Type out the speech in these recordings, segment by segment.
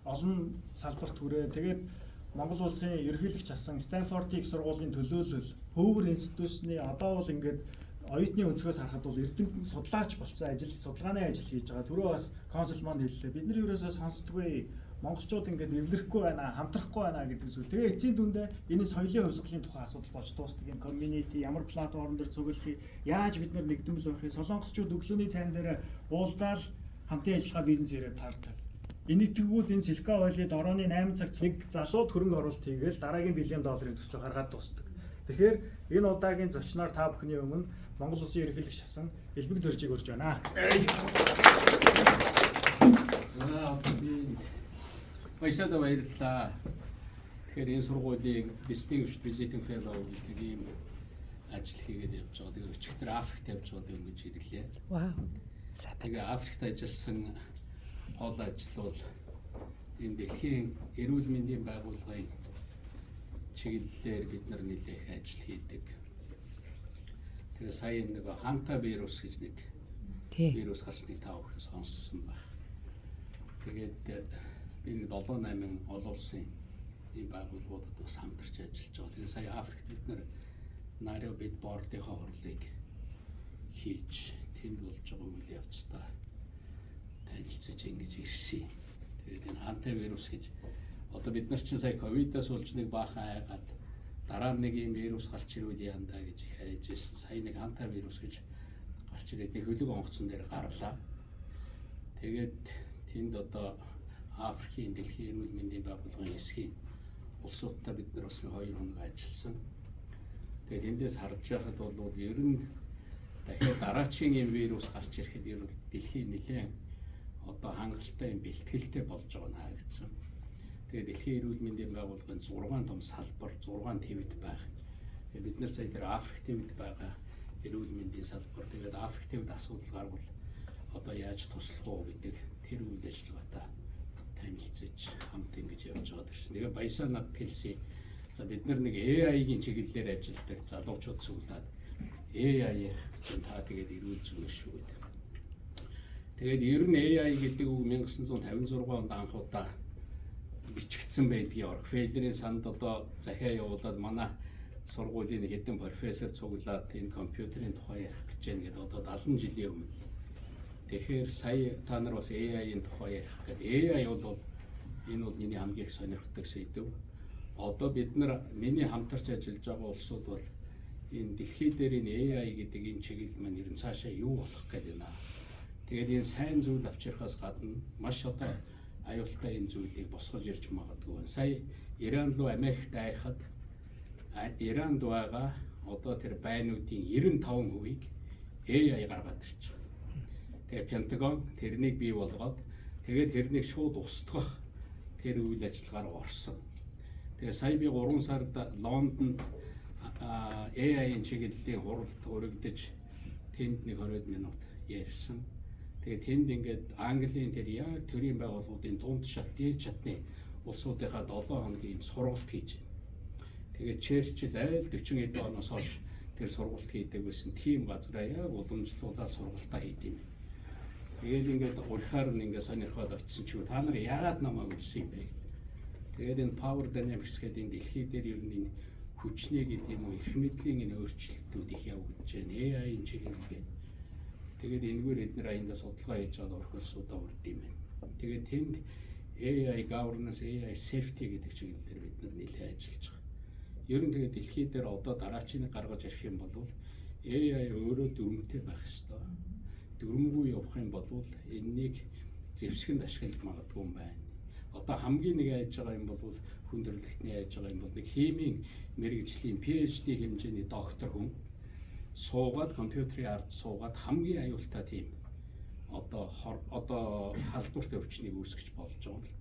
олон салбарт хүрээ. Тэгээд Монгол улсын ерөнхийлөгч асан Стэнфордын их сургуулийн төлөөлөл Hoover институтны одоо бол ингээд оюутны өнцгөөс харахад бол эрдэмтэн судлаач болсон судалгааны ажил хийж байгаа. Түрүү бас консул маань хэллээ. Бид нар ерөөсөө сонсдоггүй. Монголчууд ингээд эвлэрэхгүй байна, хамтрахгүй байна гэдэг зүйл. Тэгээ эцсийн дүндээ энэ соёлын хувьсгалын тухай асуудал болж дуустдаг. Энэ community ямар платформ дээр зөвлөх, яаж бид нар нэгдмэл байхыг, солонгосчууд өглөөний цайн дээр уулзаал хамтын ажиллагаа бизнес яриад таардаг. Энэтхгүүд энэ Silicon Valley-д орооны 8 цагт нэг залууд хөрөнгө оруулалт хийгээл дараагийн $1 билlion төслөө гаргаад дуустдаг. Тэгэхээр энэ удаагийн зочноор та бүхний өмнө Монгол Улсын ерөнхийлөгч асан Элбэг Дөржийг урьж байна. Баясаа баярлалаа. Тэгэхээр энэ сургуулийн Distinguished Visiting Fellow гэдэг ийм ажил хийгээд явж байгаа. Тэгээ өчигдөр Африкт явж байгаа дөнгөж ирлээ. Вау. Тэгээ Африкт ажилласан гол ажил бол энэ дэлхийн эрүүл мэндийн байгууллагын чиглэлээр бид нар нэлээх ажил хийдэг. Тэгээ сая нэг ханта вирус гэж нэг вирус гарсныг та бүхэн сонссон байх. Тэгээд би нэг 7-8 олон улсын ийм байгууллагуудад бас хамтарч ажиллаж байгаа. Тэгээ сая Африкт бид нар Найробид бордынхаа хурлыг хийж тэнд болж байгаа үйл явцтай танилцж ингэж ирсэн. Тэгээд энэ антивирус гэж одоо бид нар чинь сая ковидаас болж нэг баахан айгаад дараа нэг юм вирус гарч ирвэл яандаа гэж хайж ирсэн. Сая нэг антивирус гэж гарч ирээд нэг хөлөг онгоцон дээр гарлаа. Тэгээд тэнд одоо Африкийн дэлхийн эрүүл мэндийн байгууллагын эсхийн улсуудтай бид нар бас 2 хоног ажилласан. Тэгээд эндээс харж байхад бол ер нь дахиад дараачийн юм вирус гарч ирэхэд ер нь дэлхийн нэлээд одоо хангалттай юм бэлтгэлтэй болж байгаа нь харагдсан. Тэгээд дэлхийн эрүүл мэндийн байгууллагын 6 том салбар, 6 твэд байх. Тэгээд бид нар сая тэр Африк твэд байгаа эрүүл мэндийн салбар. Тэгээд Африк твэд асуудал гарвал одоо яаж туслах уу гэдэг тэр үйл ажиллагаатай танилцж хамт ингэж явж байгаа гэсэн. Тэгээ баясаа над хэлсэн. За бид нар нэг AI-гийн чиглэлээр ажилладаг залуучууд суулаад AI чинь та тэгээд эрүүл зүгээр шүү гэдэг. Тэгээд ер нь AI гэдэг үг 1956 онд анх удаа бичигдсэн байдгийг Рокфеллерийн санд одоо захиа явуулаад манай сургуулийн нэг хэдэн профессор цуглаад энэ компьютерийн тухай ярих гэж байна гэдэг одоо 70 жилийн өмнө. Тэгэхээр сая та нар бас AI-ийн тухай ярих гэдэг. AI бол энэ бол миний хамгийн их сонирхдаг сэдв. Одоо бид нар миний хамтарч ажиллаж байгаа улсууд бол энэ дэлхий дээр энэ AI гэдэг энэ чиглэл маань ер нь цаашаа юу болох гэдэг юм аа. Тэгээд энэ сайн зүйл авчрахаас гадна маш одоо аюултай энэ зүйлийг босгож ирж магадгүй. Сая Иран руу Америкт дайрахад Иранд байгаа одоо тэр байнуудын 95%-ийг AI гаргаад ирж байгаа. Тэгээ Пентагон тэрнийг бий болгоод тэгээд тэрнийг шууд устгах тэр үйл ажиллагаар орсон. Тэгээ сая би 3 сард Лондонд AI-ийн чиглэлийн хуралд өргөдөж тэнд нэг 20 минут ярьсан. Тэгээ тэнд ингээд Английн тэр яг төрийн байгууллагуудын дунд шат, дээд шатны улсуудынхаа 7 хоногийн сургалт хийж байна. Тэгээд Черчилль айл 40 эд оноос хойш тэр сургалт хийдэг байсан тийм газараа яг уламжлуулаад сургалтаа хийдэм юм. Тэгээд ингээд урихаар нь ингээд сонирхоод очисон ч та нар яагаад намайг үссэн юм бэ? Тэгээд энэ Power Dynamics гэдэг энэ дэлхий дээр ер нь энэ хүчний гэдэг юм уу эрх мэдлийн энэ өөрчлөлтүүд их явагдаж байна. AI-ийн чиглэлгээд. Тэгээд энэгээр эдгээр аянда судалгаа хийж байгаа орхилсуудаа урд юм байна. Тэгээд тэнд AI governance, AI safety гэдэг чиглэлээр бид нар нэлээд ажиллаж байгаа. Ер нь тэгээд дэлхий дээр одоо дараачийг гаргаж ирэх юм бол AI өөрөө дүрмтэй байх ёстой. Дүрмгүй явах юм бол энэнийг зэвсгэнд ашиглах магадгүй юм байна. Одоо хамгийн нэг яаж байгаа юм бол хүндрэлтний яаж байгаа юм бол нэг химийн мэрэгжлийн PhD хэмжээний доктор хүн суугаад компьютерийн ард суугаад хамгийн аюултай тийм одоо халдварт өвчнийг үүсгэж болж байгаа юм л.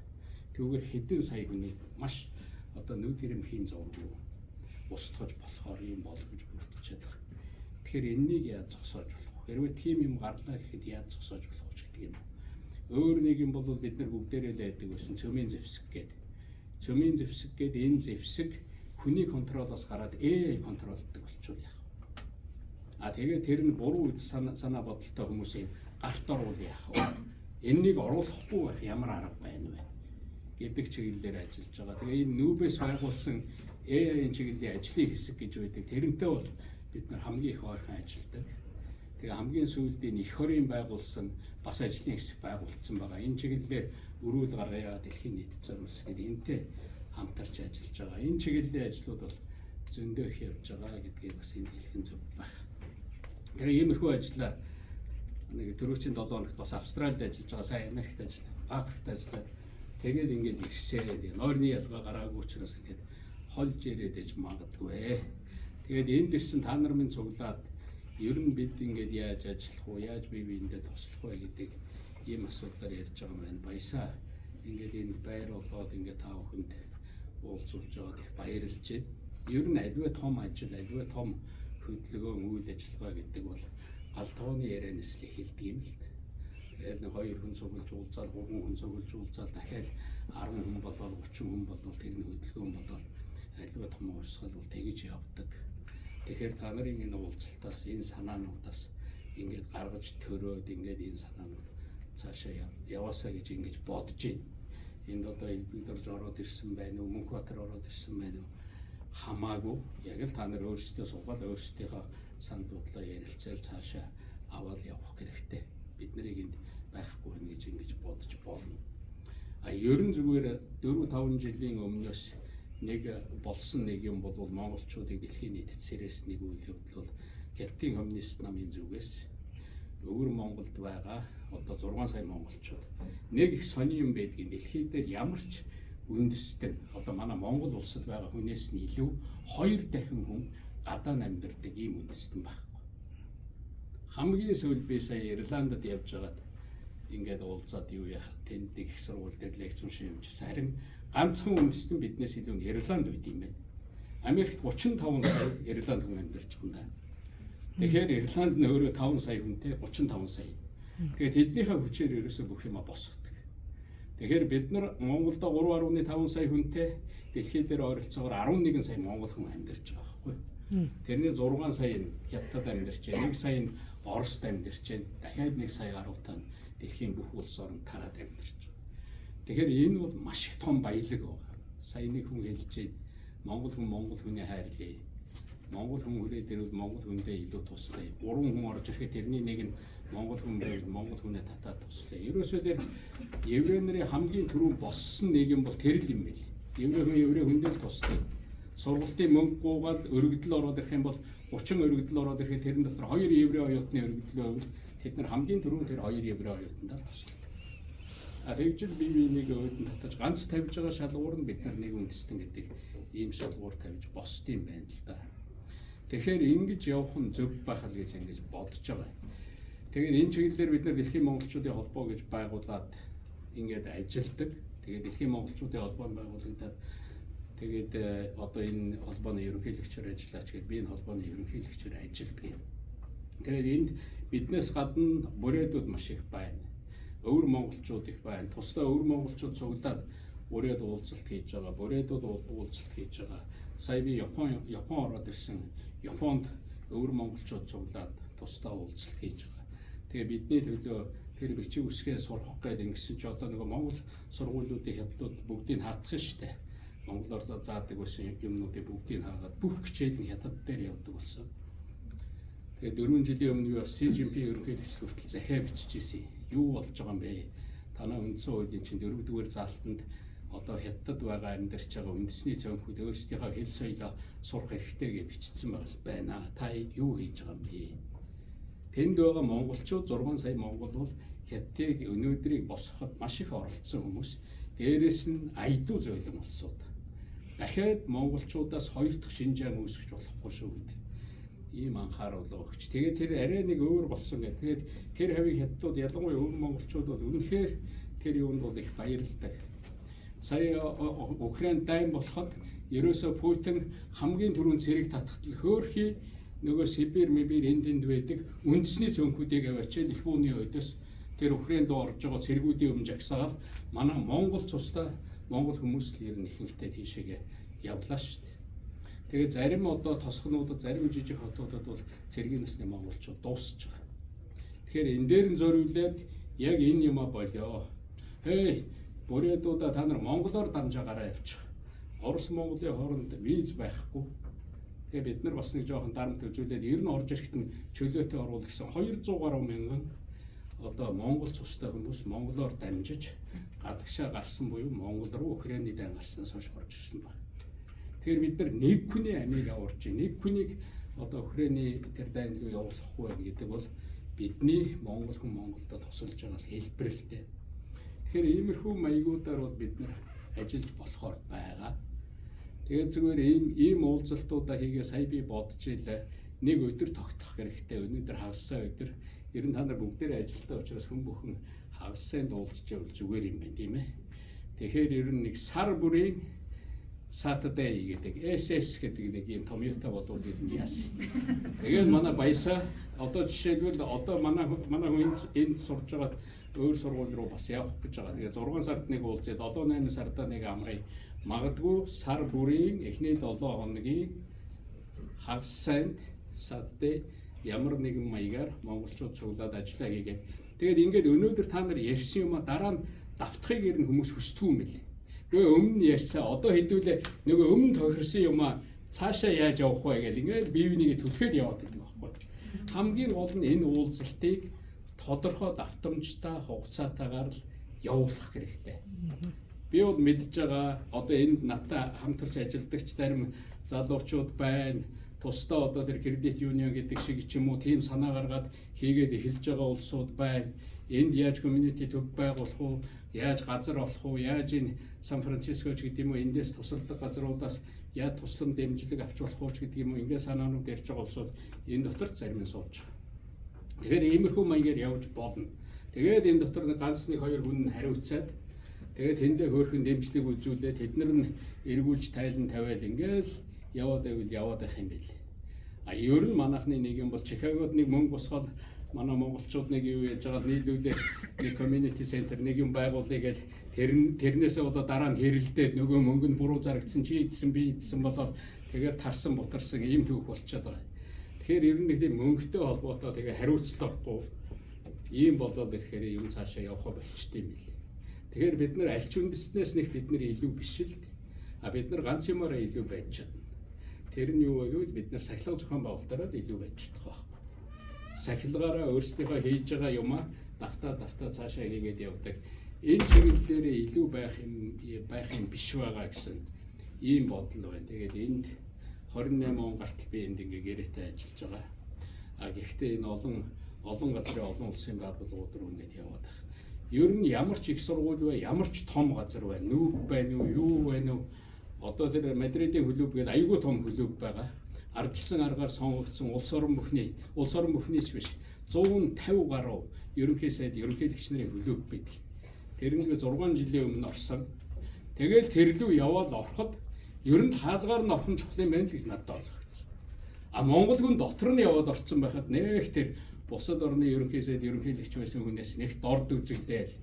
Түүгээр хэдэн сая хүний маш одоо нүд ирэмхийн зовлон устгаж болохоор ийм боломж бүрдчихэд байгаа. Тэгэхээр энэнийг яаж зогсоож болох вэ? Хэрвээ тийм юм гарлаа гэхэд яаж зогсоож болох вэ гэдэг юм. Өөр нэг юм бол бид нар бүгдээрээ л байдаг байсан цөмийн зэвсэг гэдэг. Цөмийн зэвсэг гэдэг энэ зэвсэг хүний контролоос гараад AI контролддог болчихвол яах вэ? Тэгээд тэр нь буруу санаа бодолтой хүмүүсийн гарт оруул яах вэ? Энэнийг оруулахгүй байх ямар арга байна вэ? гэдэг чиглэлээр ажиллаж байгаа. Тэгээ энэ нүүбэс байгуулсан AI-ийн чиглэлийн ажлын хэсэг гэж байдаг. Тэрнтэй бол бид нар хамгийн их ойрхон ажилладаг. Тэгээ хамгийн сүүлд энэ их хорийн байгуулсан бас ажлын хэсэг байгуулсан байгаа. Энэ чиглэлээр өрүүл гаргая дэлхийн нийт зориулс гэдэг энтэй хамтарч ажиллаж байгаа. Энэ чиглэлийн ажлууд бол зөндөө их явж байгаа гэдгийг бас энд хэлэх зөв байх. Тэгээ иймэрхүү ажлаар нэг түрүүчийн 7 хоногт бас Австралид ажиллаж байгаа, сайн Америкт ажиллаа, Африкт ажиллаа. Тэгээд ингээд ирсээ. Нойрны ялгаа гараагүй учраас ингээд холж ирээд ээж магадгүй. Тэгээд энд ирсэн та нар минь цуглаад ер нь бид ингээд яаж ажиллах вэ, яаж бие биендээ туслах вэ гэдэг ийм асуудлаар ярьж байгаа юм байна. Баясаа ингээд энэ байр болоод ингээд та бүхэнд уулзуулж байгаад их баярлж байна. Ер нь аливаа том ажил, аливаа том хөдөлгөөн үйл ажиллагаа гэдэг бол гал тооны ярианаас л эхэлдэг юм л. Тэгээд нэг 2 хүн цуглаж уулзаад, 3 хүн цуглаж уулзаад дахиад 10 хүн болоод 30 хүн болоод тэр нь хөдөлгөөн болоод аливаа том уурсгал бол тэгж явдаг. Тэгэхээр та нарын энэ уулзалтаас, энэ санаануудаас ингээд гаргаж төрөөд ингээд энэ санаанууд цаашаа яваасаа гэж ингэж бодож байна. Энд одоо Элбэгдорж ороод ирсэн байна уу, Мөнхбаатар ороод ирсэн байна уу хамаагүй. Яг л та нар өөрсдөө суугаад өөрсдийнхөө санал бодлоо ярилцаал цаашаа аваад явах хэрэгтэй. Бид нарыг энд байхгүй байна гэж ингэж бодож болно. Ер нь зүгээр 4-5 жилийн өмнөөс нэг болсон нэг юм бол монголчуудыг дэлхийн нийтэд сэрээснийг үйл явдал бол Хятадын коммунист намын зүгээс өвөр Монголд байгаа одоо 6 сая монголчууд нэг их сони юм байдгийн дэлхийд дээр ямар ч үндэстэн одоо манай Монгол улсад байгаа хүнээс нь илүү 2 дахин хүн гадаа амьдардаг ийм үндэстэн байхгүй. Хамгийн сүүл би сая Ирландд явж байгаад ингээд уулзаад юу яах тэнд нэг их сургууль дээр лекц уншиж явжсэн. Харин ганцхан үндэстэн биднээс илүү Ирланд үйд юм байна. Америкт 35 сая Ирланд хүн амьдарч байгаа юм да. Тэгэхээр Ирланд нь өөрөө 5 сая хүнтэй 35 сая. Тэгээд тэднийхээ хүчээр ерөөсөө бүх юма босгодог. Тэгэхээр бид нар Монголд 3.5 сая хүнтэй дэлхийд дээр ойролцоогоор 11 сая монгол хүн амьдарч байгаа байхгүй. Тэрний 6 сая нь Хятадд амьдарч байна. 1 сая нь Оросд амьдарч байна. Дахиад 1 сая гаруйтай нь дэлхийн бүх улс орнд тараад амьдарч байна. Тэгэхээр энэ бол маш их том баялаг байна. Сая нэг хүн хэлж байна. Монгол хүний хайрлаа. Монгол хүн хүрээд ирвэл монгол хүндээ илүү туслая. 3 хүн орж ирэхэд тэрний нэг нь монгол хүн байвал монгол хүнээ татаад туслая. Ерөөсөө тэр еврей нарын хамгийн түрүүн боссон нэг юм бол тэр л юм байл. Еврей хүндээ л туслая. Сургалтын мөнгө гуугаад өргөдөл ороод ирэх юм бол 30 өргөдөл ороод ирэхэд тэрэн дотор 2 еврей оюутны өргөдлөө байвал тэд нар хамгийн түрүүн тэр 2 еврей оюутандаа туслая. Тэгж бие биенийг өөдөн татаж ганц тавьж байгаа шалгуур нь бид нар нэг үндэстэн гэдэг ийм шалгуур тавьж босд юм байна л да. Тэгэхээр ингэж явах нь зөв байх л гэж ингэж бодож байгаа. Тэгэхээр энэ чиглэлээр бид нар Дэлхийн монголчуудын холбоо гэж байгуулад ингээд ажилладаг. Тэгээд Дэлхийн монголчуудын холбоо байгуулагдаад тэгээд одоо энэ холбооны ерөнхийлөгчөөр ажиллаач гэж би энэ холбооны ерөнхийлөгчөөр ажилладаг юм. Тэгээд энд биднээс гадна бүрээдүүд маш их байна. Өвөр монголчууд их байна. Тусдаа өвөр монголчууд цуглаад бүрээд уулзалт хийж байгаа. Бүрээдүүд уулзалт хийж байгаа. Сая би Япон ороод ирсэн. Японд өвөр монголчууд цуглаад тусдаа уулзалт хийж байгаа. Тэгээ бидний төлөө тэр бичиг үсгээ сурах гээд ингэсэн чи одоо нөгөө монгол сургуулиудын хятадууд бүгдийг хаацсан штэ. Монголоор заадаг байсан юмнуудыг бүгдийг хаагаад бүх хичээл нь хятад дээр явдаг болсон. Тэгээ 4 жилийн өмнө би бас Си Жинпинг ерөнхийлөгч хүртэл захиа бичижсэн. Юу болж байгаа юм бэ? Танай үндсэн хуулийн чинь 4-р заалтанд одоо хятадд байгаа амьдарч байгаа үндэсний цөөнхүүд өөрсдийнхөө хэл соёлоо сурах хэрэгтэй гэж бичсэн байна. Та юу хийж байгаа юм бэ? Тэнд байгаа монголчууд 6 сая монгол бол хятадыг өнөөдрийг босгоход маш их оролцсон хүмүүс. Дээрээс нь аяду зөөлөн улсууд. Дахиад монголчуудаас 2 дахь Шинжаан үүсгэж болохгүй шүү гэдэг. Ийм анхаарал өгч. Тэгээд тэр арай нэг өөр болсон гэх. Тэгээд тэр хавийг хятадууд ялангуяа өвөр монголчууд бол үнэхээр тэр юунд бол их баярлдаг. Сая Украин дайм болоход ерөөсө Путин хамгийн түрүүнд цэрэг татхтал хөөрхий нөгөө Сибирь энд байдаг үндэсний цөөнхүүдийг аваачаал их бууны өдөөс тэр Украинд орж байгаа цэргүүдийн өмнө жагсаал манай Монгол цустай Монгол хүмүүс л ер нь ихэнхдээ тийшээгээ явлаа шүү дээ. Тэгээд зарим одоо тосгонуудад зарим жижиг хотуудад бол цэргийн насны монголчууд дуусч байгаа. Тэгэхээр энэ дээр нь зориулээд яг энэ юма болоо. Хей Бурятуудаа та нар монголоор дамжаагараа явчих. Орос Монголын хооронд виз байхгүй. Тэгээ бид нар бас нэг жоохон дарамт үзүүлээд ер нь орж ирэхэд нь чөлөөтэй оруулах гэсэн 200 гаруй мянган одоо монгол цустай хүмүүс монголоор дамжиж гадагшаа гарсан буюу монгол руу Украины дан гарснаас хойш орж ирсэн байна. Тэгэхээр бид нар нэг хүний амийг аварч нэг хүнийг одоо Украины тэр дайн руу явуулахгүй байх гэдэг бол бидний монгол хүн Монголдо тусалж байгаа хэлбэрэлтэй. Тэгэхээр иймэрхүү маягуудаар бол бид нар ажиллаж болохоор байгаа. Тэгээд зүгээр ийм уулзалтуудаа хийгээ сая би бодож илээ. Нэг өдөр тогтох хэрэгтэй. Өнөөдөр хагасаа өдөр. Ер нь та нар бүгдээрээ ажилтаа учраас хүн бүхэн хагасанд уулзж явал зүгээр юм байна, тийм ээ. Тэгэхээр ер нь нэг сар бүрийн Saturday гэдэг SS гэдэг нэг юм томьёотой болоод ирнэ яасан. Тэгээд манай баясаа одоо жишээлбэл одоо манай хүн энд сурж байгаа өөр сургууль руу бас явах гэж байгаа. Тэгээд 6 сард нэг уулзээд одоо 8 сарда нэг амрыг магадгүй сар бүрийн эхний 7 хоногийн хагас санд Saturday ямар нэгэн маягаар монголчууд цуглаад ажиллаа хийгээд тэгээд ингээд өнөөдөр та нар ярьсан юм а дараа нь давтахыг ер нь хүмүүс хүсдэг юм бэл. Нөгөө өмнө ярьсан одоо хэдүүлээ нөгөө өмнө тохирсон юм а цаашаа яаж явах вэ гэл ингээд бие бинийгээ түлхээд яваад байдаг байхгүй. Хамгийн гол нь энэ уулзалтыг тодорхой давтамжтай хугацаатаагаар л явуулах хэрэгтэй. Би бол мэдж байгаа одоо энд надтай хамтарч ажилладаг зарим залуучууд байна. Тусдаа одоо тэр кредит юнион гэдэг шиг ч юм уу тийм санаа гаргаад хийгээд эхэлж байгаа улсууд байна. Энд яаж community төв байгуулах уу, яаж газар олох уу, яаж энэ Сан Франциско ч гэдэг юм уу эндээс тусалдаг газруудаас яаж туслан дэмжлэг авч болох уу ч гэдэг юм уу ингээд санаанууд ярьж байгаа улсууд энэ дотор зарим нь сууж байгаа. Тэгэхээр иймэрхүү маягаар явж болно. Тэгээд энэ дотор ганц нэг хоёр хүн хариуцаад тэгээд тэндээ хөөрхөн дэмжлэг үзүүлээд тэднэр нь эргүүлж тайлан тавиал ингээл яваад байвал яваад байх юм бэл. Ер нь манайхны нэг юм бол Чикагод нэг мөнгө босгоод манай монголчууд нэг юу яаж байгаа нийлүүлээ нэг community center нэг юм байгуулъя гэж тэрнээсээ болоо дараа нь хэрэлдээд нөгөө мөнгө нь буруу зарагдсан чи идсэн би идсэн болоод тэгээд тарсан бутарсан ийм төвх болчиход байгаа. Тэгэхээр ер нь нэг тийм мөнгөтэй холбоотой тэгээ хариуцлагагүй ийм болоод ирэхээр юм цаашаа явах болчт юм бэл. Тэгэхээр бид нар аль ч үндэснээс нэг бид нар илүү биш л бид нар ганц юмараа илүү байж чадна. Тэр нь юу вэ гэвэл бид нар сахилга зохион байгуулалтаараа илүү байж чадах байхгүй. Сахилгаараа өөрсдийнхөө хийж байгаа юмаа давтаа цаашаа хийгээд явдаг. Энэ чиглэлээрээ илүү байх юм биш байгаа гэсэн ийм бодол байна. Тэгээд энд 28 он гартал би энд ингээ гэрээтэй ажиллаж байгаа. Гэхдээ энэ олон газрын олон улсын байгууллагууд руу ингээд яваад байна. Ер нь ямар ч их сургууль бай, ямар ч том газар бай, нүүб байна уу, юу байна уу? Одоо тэр Мадридын клуб гэдэг айгүй том клуб байгаа. Ардчилсан аргаар сонгогдсон улс орон бүхний ч биш 150 гаруй ерөнхий сайд ерөнхийлөгч нарын клуб байдаг. Тэр нэг 6 жилийн өмнө орсон. Тэгэл тэр лүү яваад ороход ер нь хаалгаар нь орхон чухал юм байна л гэж надад ойлгогдсон. Монгол хүн дотор нь яваад орсон байхад нэх тэр бусад орны ерөнхий сайд ерөнхийлөгч байсан хүнээс нэг дорд үзэгдээл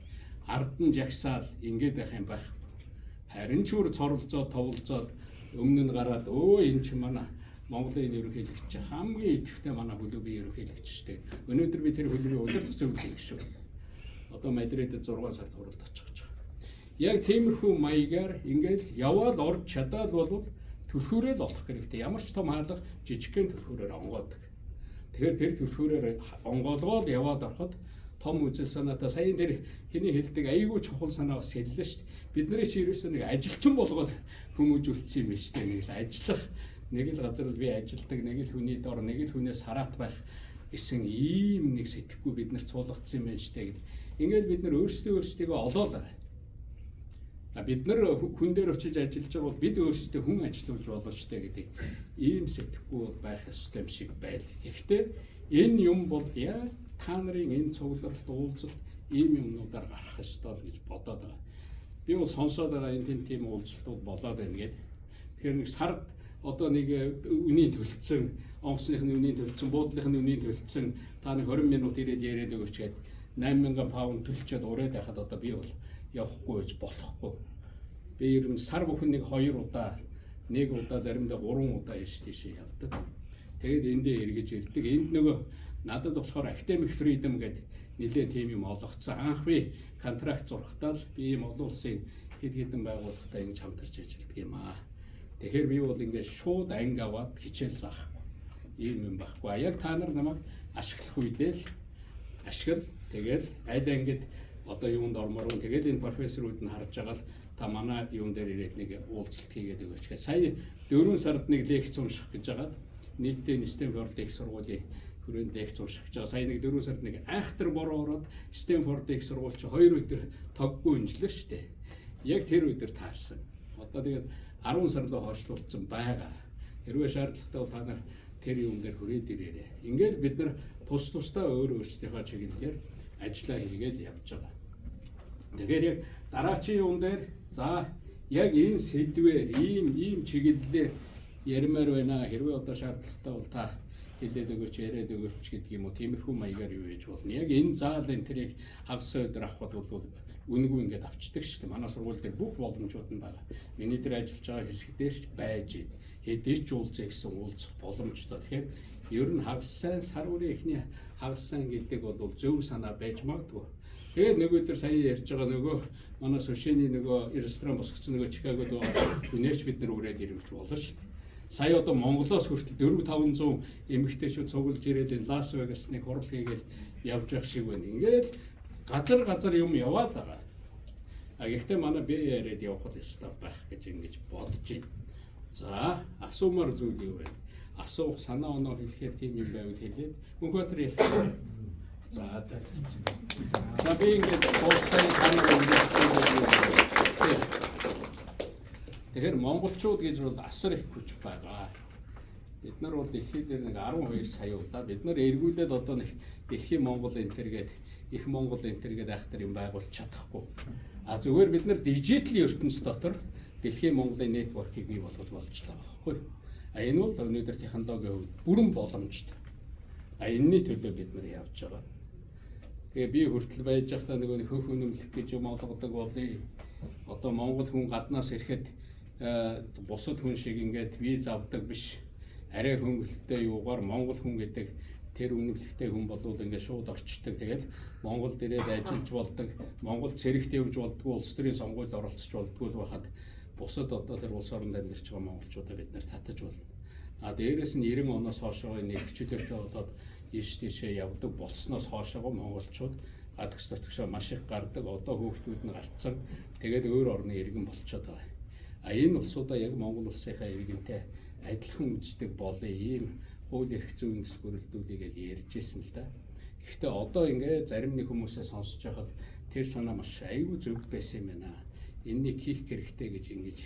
ард нь жагсаал ингээд байх юм байх. Харин ч үр цоролзоод товолзоод өмнө нь гараад энэ ч манай Монголын ерөнхийлөгч хамгийн идэвхтэй манай клубын ерөнхийлөгч шүү дээ. Өнөөдөр би тэр клубын удирдах зөвлөлт шүү. Одоо Мадридэд 6 сард хуралд очих гэж байгаа. Яг тиймэрхүү маягаар ингээд яваад орж чадаад бол түлхүүрээ л олох хэрэгтэй. Ямар ч том хаалга жижигхэн түлхүүрээр онгоодог. Тэгэхээр тэр түлхүүрээр онгоолгоод яваад ороход том үзэл санаатай саяын тэр хэний хэлдэг айгүй чухал санаа бас хэллээ шүү дээ. Бидний чи ерөөсөө нэг ажилчин болгоод хүмүүжүүлсэн юм биш үү? Нэг л ажиллах, нэг л газар би ажилдаг, нэг л хүний дор, нэг л хүнээс хараат байх гэсэн ийм нэг сэтгэхүй бид нар цуулгацсан юм байна шүү дээ. Ингээд бид нар өөрсдөө олоолаа. Бид нар хүн дээр очиж ажиллаж байгаа бол бид өөрсдөө хүн ажилуулж болно шүү дээ гэдэг ийм сэтгэхүй байх ёстой юм шиг байлаа. Гэхдээ энэ юм бол яа та нарын энэ цугларалт уулзалт ийм юмнуудаар гарах ёстой л гэж бодоод байгаа. Би бол сонсоод байгаа энэ тийм уулзалтууд болоод байна гэдэг. Тэгэхээр нэг сард одоо нэг үнийн төлөлдсөн, онгоцны үнийн төлөлдсөн, буудлынхны үнийн төлөлдсөн та нэг 20 минут ирээд яриад өгөөч гээд 8000 паунд төлчөөд ураад байхад одоо би бол явахгүй гэж болохгүй. Би ер нь сар бүхэн нэг 2 удаа, заримдаа 3 удаа яш тийшээ явдаг. Тэгээд эндээ эргэж ирдэг. Энд нөгөө Надад болохоор academic freedom гэдэг нэлээд тийм юм олгоцсон. Анх би контракт зурхтаа л би ийм олон улсын хэд хэдэн байгууллагатай ингэж хамтарч ажилладаг юм аа. Тэгэхээр би бол ингээд шууд анги аваад хичээл заахгүй. Ийм юм байхгүй. Яг та нар намайг ашиглах үедээ л ашигла. Тэгэл аль ангид одоо юунд ормоор нь тэгэл энэ профессорууд нь харж байгаа л та манай юун дээр ирээд нэг уулзалт хийгээд өгөөч гэх. Сая 4 сард нэг лекц унших гэж байгаад нийтдээ Стэнфорд их сургуулийн хүрээнд лекц унших гэж байгаа. Сая нэг 4 сард нэг айхтар бороо ороод Стэнфорд их сургууль чи 2 өдөр тоггүй унжлаа шүү дээ. Яг тэр өдөр таарсан. Одоо тэгээд 10 сар руу хойшлуулсан байгаа. Хэрвээ шаардлагатай бол та нар тэр юм дээр хүрээд ирээрэй. Ингээд бид нар тус тусдаа өөрсдийнхөө чиглэлээр ажиллаа хийгээд явж байгаа. Тэгэхээр яг дараачийн юм дээр за яг энэ сэдвээр ийм чиглэлээр ярмаар байна. Хэрвээ одоо шаардлагатай бол та хэлээд өгөөч, яриад өгөөч гэдэг юм уу. Тиймэрхүү маягаар юу хийж болно. Яг энэ заал энэ тэр яг хагас өдөр авахд бол үнэгүй ингээд авчдаг шүү дээ. Манай сургууль дээр бүх боломжууд нь байгаа. Миний дээр ажиллаж байгаа хэсэг дээр ч байж байна. Хэдий ч уулзъя гэсэн уулзах боломжтой. Тэгэхээр ер нь хагас сайн сар үрийн эхний хагас сайн гэдэг бол зөв санаа байж магадгүй. Тэгээд нөгөө төр сая ярьж байгаа нөгөө манай Сушины нөгөө ресторан босгоцсон нөгөө Чикагод үнээч бид нар үрээд ирүүлж болно шүү дээ. Сая одоо Монголоос хүртэл 400-500 эмэгтэйчүүд цуглаж ирээд энэ Лас Вегасныг хурал хийгээл явж явах шиг байна. Ингээд газар юм яваад байгаа. Гэхдээ манай би яриад явах л ёстой байх гэж ингэж бодож байна. За, асуумар зүйл юу вэ? Асуух санаа оноо хэлэхээр тийм юм байвал хэлээд Мөнхбаатар ярих. За би ингэж дуустай тэгэхээр монголчууд гэж бол асар их хүч байгаа. Бид нар бол дэлхийд дээр нэг 12 сая удаа бид нар эргүүлээд одоо нэг дэлхийн Монгол энтергээд их Монгол энтергээд айхтар юм байгуулж чадахгүй. А зүгээр бид нар дижитал ертөнц дотор дэлхийн Монголын нэтворкийг бий болгож болжлаа байхгүй. А энэ бол өнөөдөр технологийн хувьд бүрэн боломжтой. А энэний төлөө бид нар явж байгаа. Тэгээ би хүртэл байж байхдаа нөгөө хөх үнэмлэх гэж юм олгодог болъё. Одоо Монгол хүн гаднаас ирэхэд бусад хүн шиг ингээд виз авдаг биш. Арай хөнгөлөлттэй юугаар Монгол хүн гэдэг тэр үнэмлэхтэй хүн болвол ингээд шууд орчдөг. Тэгэл Монгол дээрээ ажиллаж болдог, Монгол цэрэгт явж болдгоо, улс төрийн сонгуульд оролцож болдгоо л байхад бусад одоо тэр улс оронд амьдарч байгаа монголчуудаа бид нар татаж болно. А дээрээс нь 90 оноос хойшоо нэгчлөлтөй болоод ийш тийшээ явдаг болсноос хойшоо монголчууд гадагш дотгошоо маш их гардаг. Одоо хүүхдүүд нь гарцсан. Тэгээд өөр орны иргэн болчиход байгаа. А энэ улсуудаа яг Монгол улсынхаа иргэнтэй адилхан үздэг болоо ийм хууль эрх зүйн үндэс бүрэлдүүлгийг ярьж ирсэн л да. Гэхдээ одоо ингээд зарим нэг хүмүүсээ сонсож байхад тэр санаа маш аюул зөв байсан юм байна. Энэнийг хийх хэрэгтэй гэж ингэж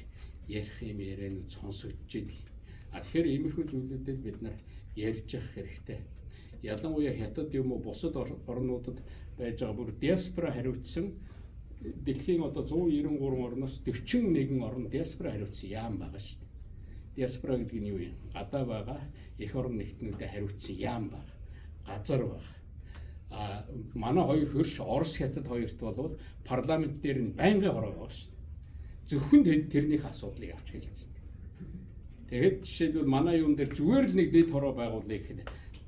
ярих юм яриануд сонсогдож идэг. А тэгэхээр иймэрхүү зүйлүүдэд бид нар ярьж явах хэрэгтэй. Ялангуяа хятад юм уу бусад орнуудад байж байгаа бүр диаспора хариуцсан дэлхийн одоо 193 орноос 41 орн диаспора хариуцсан яам байгаа шүү дээ. Диаспора гэдэг нь юу юм? Гадаа байгаа эх орон нэгтнүүдэд хариуцсан яам байгаа. Газар байгаа. А манай хоёр хөрш Орос хятад хоёрт бол парламент дээр нь байнгын хороо байгаа шүү дээ. Зөвхөн тэрнийх асуудлыг авч хэлсэн. Тэгэхэд жишээлбэл манай юун дээр зүгээр л нэг дэд хороо байгуулъя гэхэд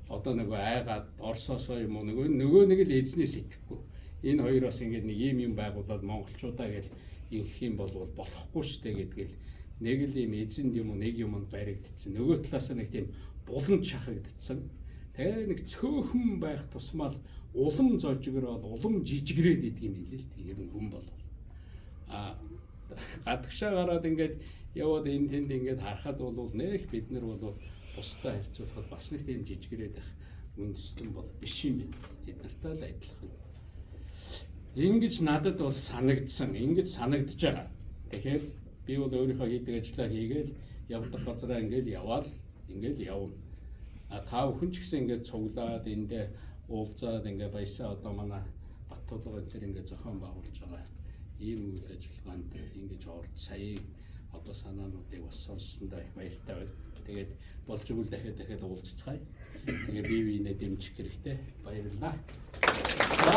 одоо нөгөө айгаад Оросоосоо юм уу нөгөө нэг л эзнээс итгэхгүй. Энэ хоёроос ингээд нэг юм байгуулад монголчуудаа гэж ингэх юм бол болохгүй шүү дээ гэдгээл нэг л юм эзэнд юм уу нэг юмд баригдчихсан. Нөгөө талаас нэг тийм булан шахагдчихсан. Тэгээ нэг цөөхөн байх тусмал улам зожигроод улам жижигрээд идэг юм хэлээ л дээ. Ер нь хүн бол а гадагшаа гараад ингээд яваад энэ тэнд ингээд харахад бол нэх бид нар бол бусдаа харьцуулахад бас нэг тийм жижигрээд байх үндэстэн бол биш юм байна. Тэд нартай л адилхан. Ингэж надад бол санагдсан, ингэж санагдж байгаа. Тэгэхээр би бол өөрийнхөө хийдэг ажлаа хийгээл явдаг газараа ингээд яваал ингээд явна. А та бүхэн ч гэсэн ингээд цуглаад эндээ уулзаад ингээд баясаа одоо манай Баттуулга энэ ингээд зохион байгуулж байгаа ийм үйл ажиллагаанд ингэж орж сая одоо санаануудыг бас сонссондоо их баяртай байна. Тэгээд болж игэл дахиад уулзцгаая. Тэгээд бие биенээ дэмжих хэрэгтэй. Баярлалаа. За.